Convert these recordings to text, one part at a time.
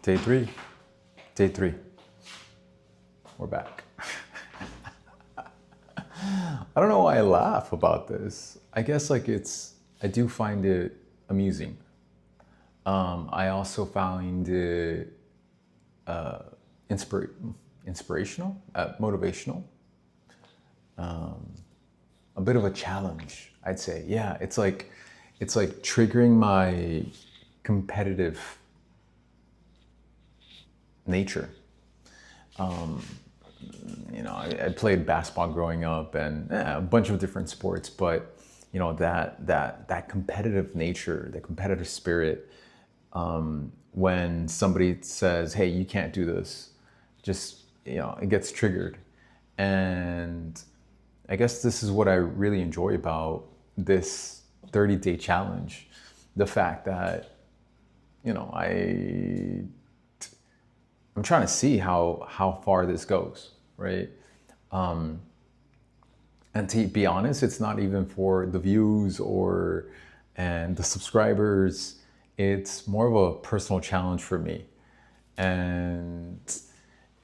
Day three. Day three. We're back. I don't know why I laugh about this. I guess I do find it amusing. I also find it inspirational, motivational, a bit of a challenge, I'd say. Yeah, it's like triggering my competitive nature. I played basketball growing up and a bunch of different sports, but that competitive nature, the competitive spirit. When somebody says, "Hey, you can't do this," just it gets triggered, and I guess this is what I really enjoy about this 30-day challenge, the fact that I'm trying to see how far this goes, right? And to be honest, it's not even for the views and the subscribers. It's more of a personal challenge for me. And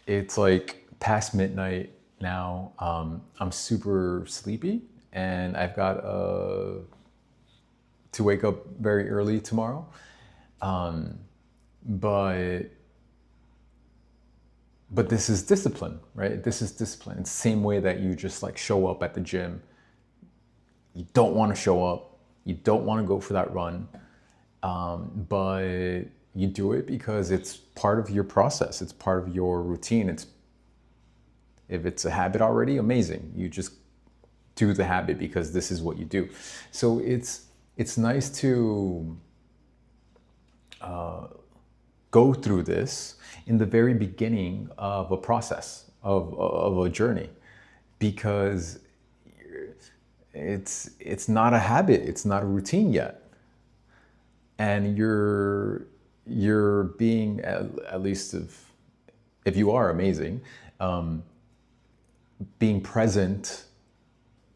it's like past midnight now. I'm super sleepy and I've got to wake up very early tomorrow. But this is discipline, right? This is discipline. It's the same way that you just show up at the gym. You don't want to show up. You don't want to go for that run. But you do it because it's part of your process. It's part of your routine. If it's a habit already, amazing. You just do the habit because this is what you do. So it's nice to go through this in the very beginning of a process, of a journey, because it's not a habit, it's not a routine yet. And you're being, at least if you are amazing, being present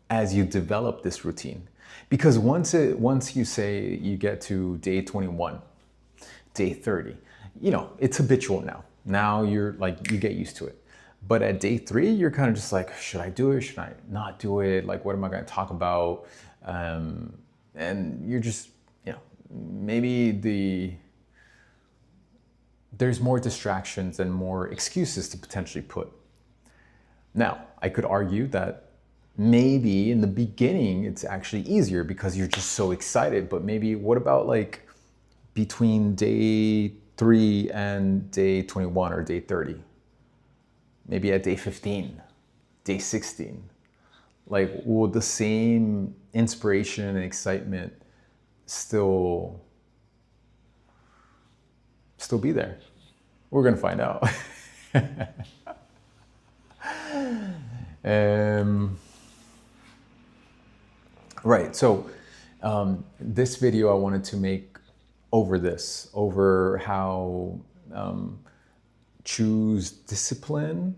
as you develop this routine. Because once you say you get to day 21, day 30, it's habitual now. Now you get used to it. But at day 3, you're kind of just like, should I do it? Should I not do it? What am I going to talk about? And you're just, maybe there's more distractions and more excuses to potentially put. Now, I could argue that maybe in the beginning it's actually easier because you're just so excited, but maybe what about between day 3 and day 21 or day 30? Maybe at day 15, day 16, will the same inspiration and excitement still be there? We're gonna find out. Right, so this video I wanted to make over how choose discipline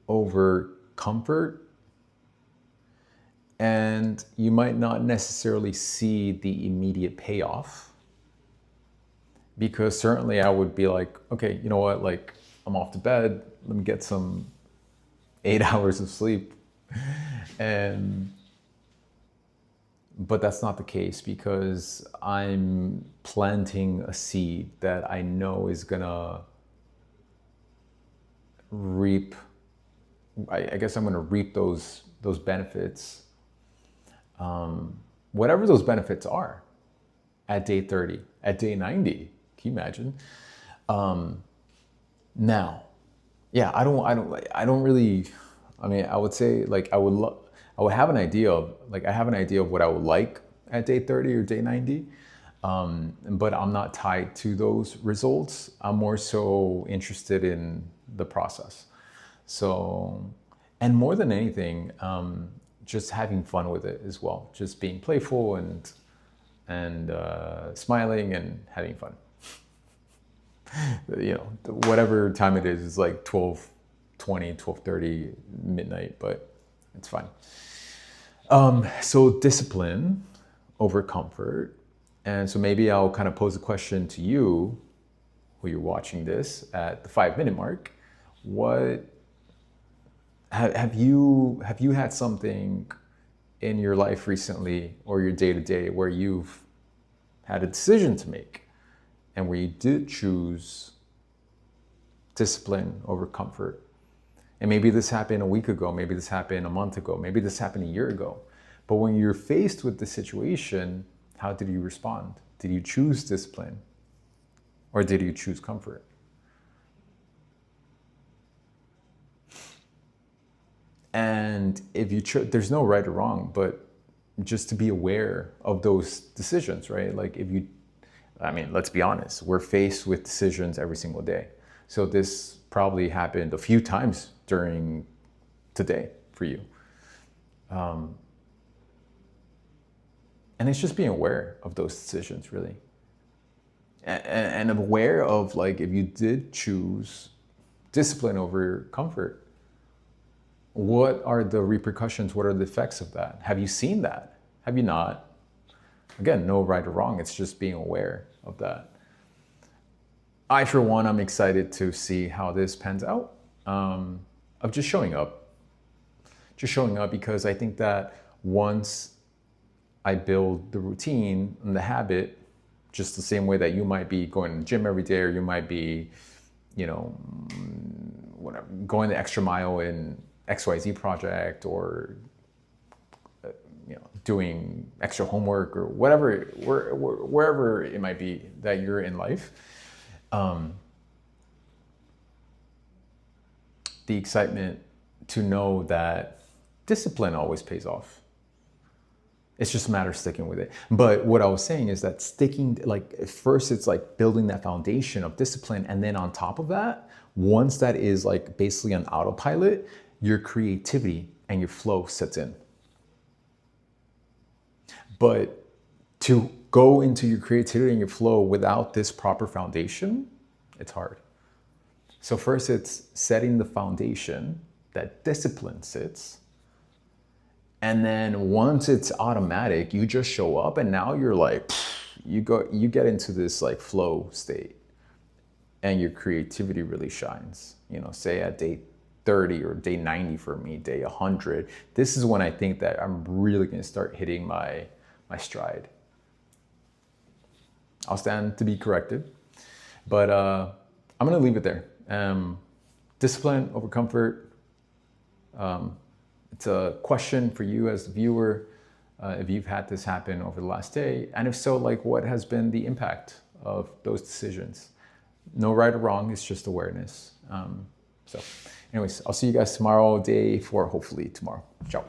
over comfort. And you might not necessarily see the immediate payoff, because certainly I would be like, okay, you know what, I'm off to bed, let me get some 8 hours of sleep. But that's not the case, because I'm planting a seed that I know is gonna reap, I guess I'm gonna reap those benefits, whatever those benefits are, at day 30, at day 90. Can you imagine? Now, yeah, I don't really, I would say I would have an idea of what I would like at day 30 or day 90, but I'm not tied to those results. I'm more so interested in the process. So, and more than anything, just having fun with it as well. Just being playful and smiling and having fun. Whatever time it is 12:20, 12:30, midnight, but it's fine. So discipline over comfort. And so maybe I'll kind of pose a question to you, who you're watching this at the 5 minute mark, what have you had something in your life recently or your day to day where you've had a decision to make and where you did choose discipline over comfort? And maybe this happened a week ago, maybe this happened a month ago, maybe this happened a year ago. But when you're faced with the situation, how did you respond? Did you choose discipline or did you choose comfort? And if you there's no right or wrong, but just to be aware of those decisions, right? Like let's be honest, we're faced with decisions every single day. So this probably happened a few times during today for you. And it's just being aware of those decisions, really. And aware of, like, if you did choose discipline over comfort, what are the repercussions? What are the effects of that? Have you seen that? Have you not? Again, no right or wrong. It's just being aware of that. I, for one, I'm excited to see how this pans out, of just showing up. Just showing up, because I think that once I build the routine and the habit, just the same way that you might be going to the gym every day, or you might be, whatever, going the extra mile in XYZ project, or doing extra homework, or whatever, wherever it might be that you're in life. The excitement to know that discipline always pays off. It's just a matter of sticking with it. But what I was saying is that sticking, like, first it's like building that foundation of discipline. And then on top of that, once that is like basically on autopilot, your creativity and your flow sets in. But to go into your creativity and your flow without this proper foundation, it's hard. So first it's setting the foundation that discipline sits. And then once it's automatic, you just show up, and now you're like, you get into this like flow state, and your creativity really shines. Say at day 30 or day 90 for me, day 100, this is when I think that I'm really gonna start hitting my stride. I'll stand to be corrected, but I'm gonna leave it there. Discipline over comfort. It's a question for you as the viewer, if you've had this happen over the last day, and if so, like, what has been the impact of those decisions? No right or wrong, it's just awareness. So anyways, I'll see you guys tomorrow, day 4, hopefully tomorrow. Ciao.